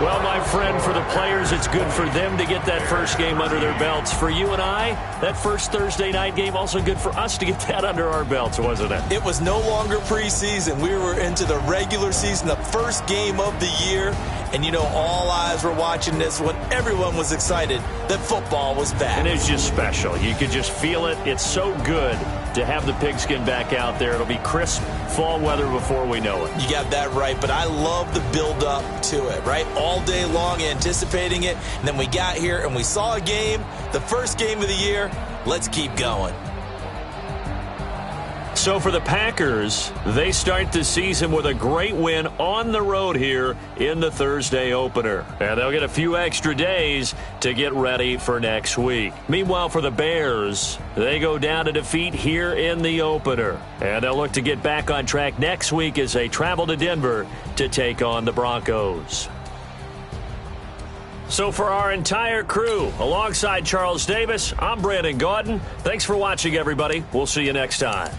Well, my friend, for the players, it's good for them to get that first game under their belts. For you and I, that first Thursday night game, also good for us to get that under our belts, wasn't it? It was no longer preseason. We were into the regular season, the first game of the year. And, you know, all eyes were watching this when everyone was excited that football was back. And it's just special. You could just feel it. It's so good to have the pigskin back out there. It'll be crisp fall weather before we know it. You got that right, but I love the build-up to it, right? All day long anticipating it, and then we got here and we saw a game, the first game of the year. Let's keep going. So for the Packers, they start the season with a great win on the road here in the Thursday opener. And they'll get a few extra days to get ready for next week. Meanwhile, for the Bears, they go down to defeat here in the opener. And they'll look to get back on track next week as they travel to Denver to take on the Broncos. So for our entire crew, alongside Charles Davis, I'm Brandon Gaudin. Thanks for watching, everybody. We'll see you next time.